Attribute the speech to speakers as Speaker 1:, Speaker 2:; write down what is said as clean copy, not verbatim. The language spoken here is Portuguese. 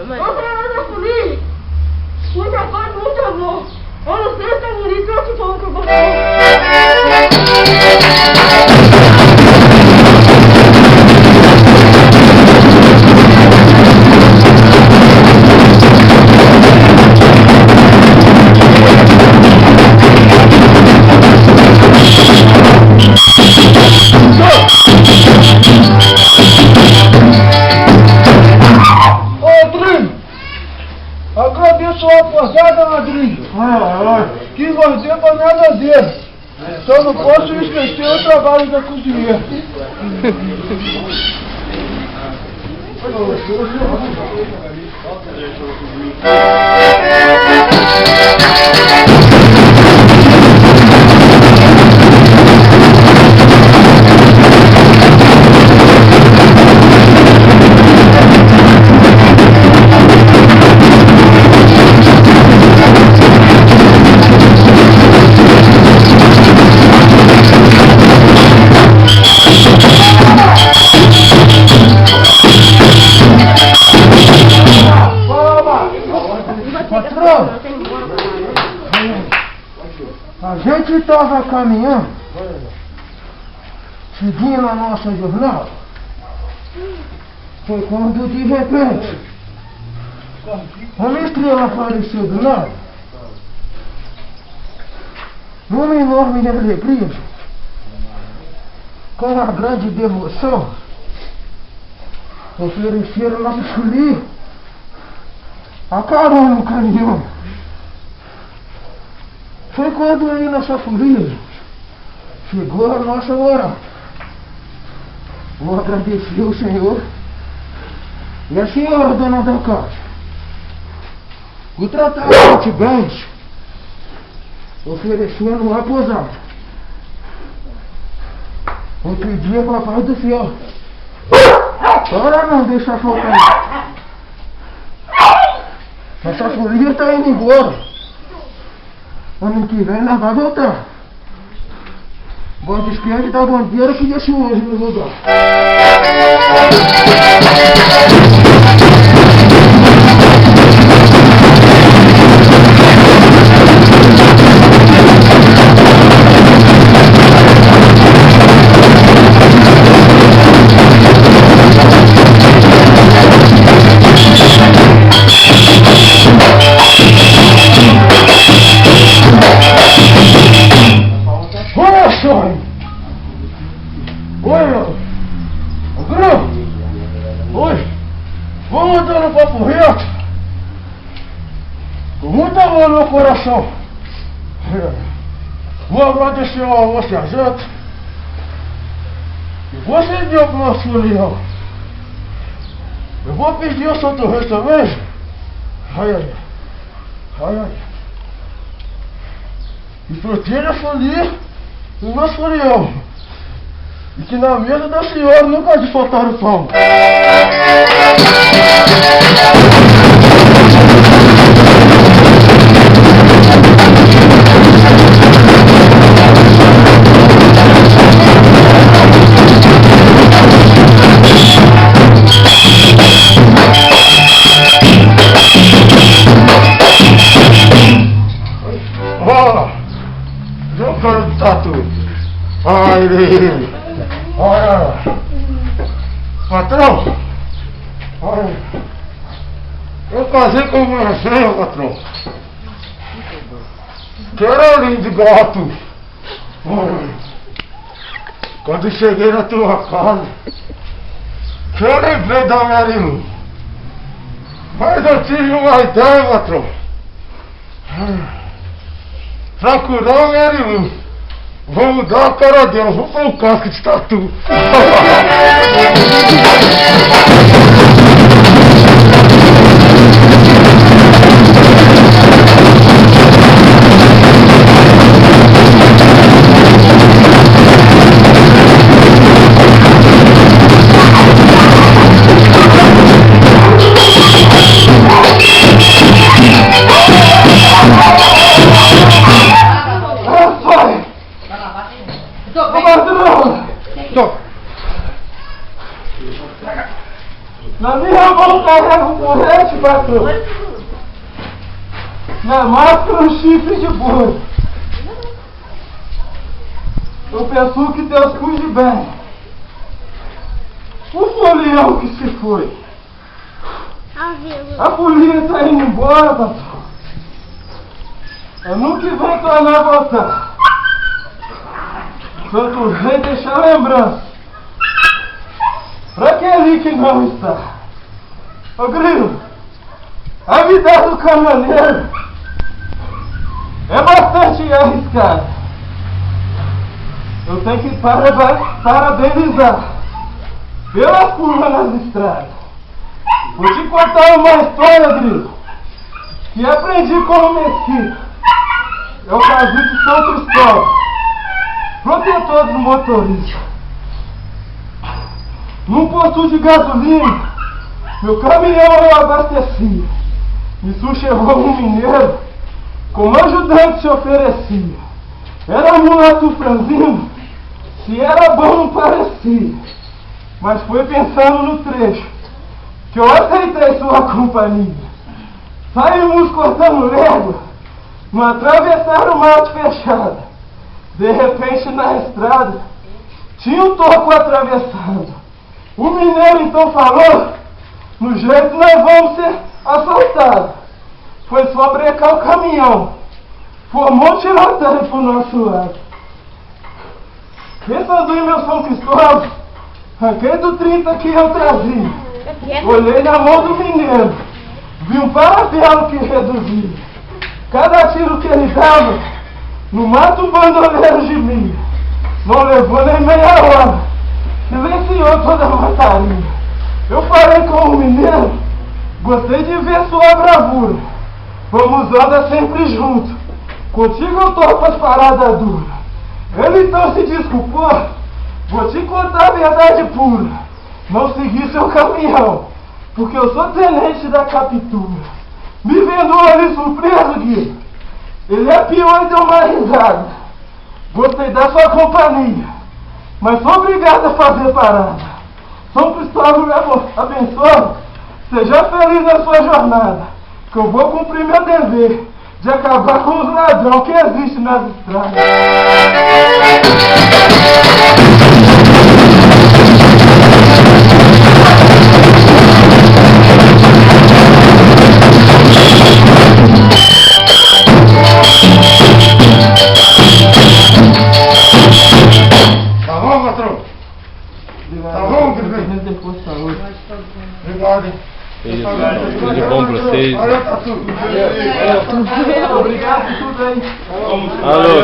Speaker 1: mamãe?
Speaker 2: Eu não feliz. Muita paz, muito amor. Eu não sei se é bonito ou se for que eu vou
Speaker 3: Agradeço a rapaziada, Madrinho. Que nós deu pra nada dele. Só não posso esquecer o trabalho da cozinheira. Patrão, a gente estava caminhando, seguindo a nossa jornada. Foi quando de repente uma estrela apareceu do nada. Numa enorme alegria, com uma grande devoção, ofereceram nosso filho a carona no caminhão. Foi quando aí nossa folia chegou a nossa hora. Vou agradecer ao Senhor e a senhora, dona da casa, o trataram de bens, oferecendo uma posada. Eu pedi a papai do céu para não deixar faltar. Essa folia está indo embora. Ano que vem nós vamos voltar. Bota esquerda da bandeira que deixa hoje no lugar. Vamos dando papo reto, com muito amor no meu coração. Vou agradecer ao almoço e a janta, e vou acender o nosso leão. Eu vou pedir ao Santo Reis também. E proteja a folia do nosso leão. E que na mesa da senhora nunca há de faltar o pão. Eu quero de tatu. Olha, patrão, olha, eu casei com uma senha, patrão, que era lindo de gato. Olha, quando cheguei na tua casa, que eu lembrei da Marilu, mas eu tive uma ideia, patrão, pra curar a Marilu. Vou mudar a cara dela, vou pôr um casco de tatu. Na minha mão carrega um porrete, patrão. Na máscara um chifre de boi. Eu penso que Deus cuide bem. O folião que se foi. A polícia está indo embora, patrão. Ano que vem tornar a voltar. Santo Rei deixa lembrança pra aquele que não está. Ô Grilo, a vida do caminhoneiro é bastante arriscada. Eu tenho que parabenizar pelas curvas nas estradas. Vou te contar uma história, Grilo, que aprendi com o Mesquita. É o caso de São Cristóvão, protetor do motorista. Num posto de gasolina, meu caminhão eu abastecia. Isso chegou um mineiro, como ajudante se oferecia. Era mulato franzino, se era bom não parecia. Mas foi pensando no trecho, que eu aceitei sua companhia. Saímos cortando légua, não atravessaram o mato fechado. De repente na estrada, tinha um toco atravessado. O mineiro então falou, no jeito nós vamos ser assaltados. Foi só brecar o caminhão, formou um tiroteio pro nosso lado. Pensando em meu São Cristóvão, arranquei do 30 que eu trazia. Olhei na mão do mineiro, vi um parabelo que reduzia. Cada tiro que ele dava, no mato um bandoleiro gemia. Não levou nem meia hora, silenciou toda a mataria. Eu falei com o mineiro, gostei de ver sua bravura. Vamos andar sempre juntos, contigo eu topo as paradas duras. Ele então se desculpou, vou te contar a verdade pura. Não segui seu caminhão, porque eu sou tenente da captura. Me vendo ali surpreso, Gui. Ele apiou e deu uma risada. Gostei da sua companhia, mas sou obrigado a fazer parada. São Cristóvão me abençoe. Seja feliz na sua jornada, que eu vou cumprir meu dever de acabar com os ladrões que existem nas estradas.
Speaker 1: Tá bom, patrão? Tá bom, obrigado.
Speaker 4: Tudo de bom pra vocês.
Speaker 1: Olha, tá tudo.
Speaker 3: Obrigado por tudo aí.
Speaker 4: Alô.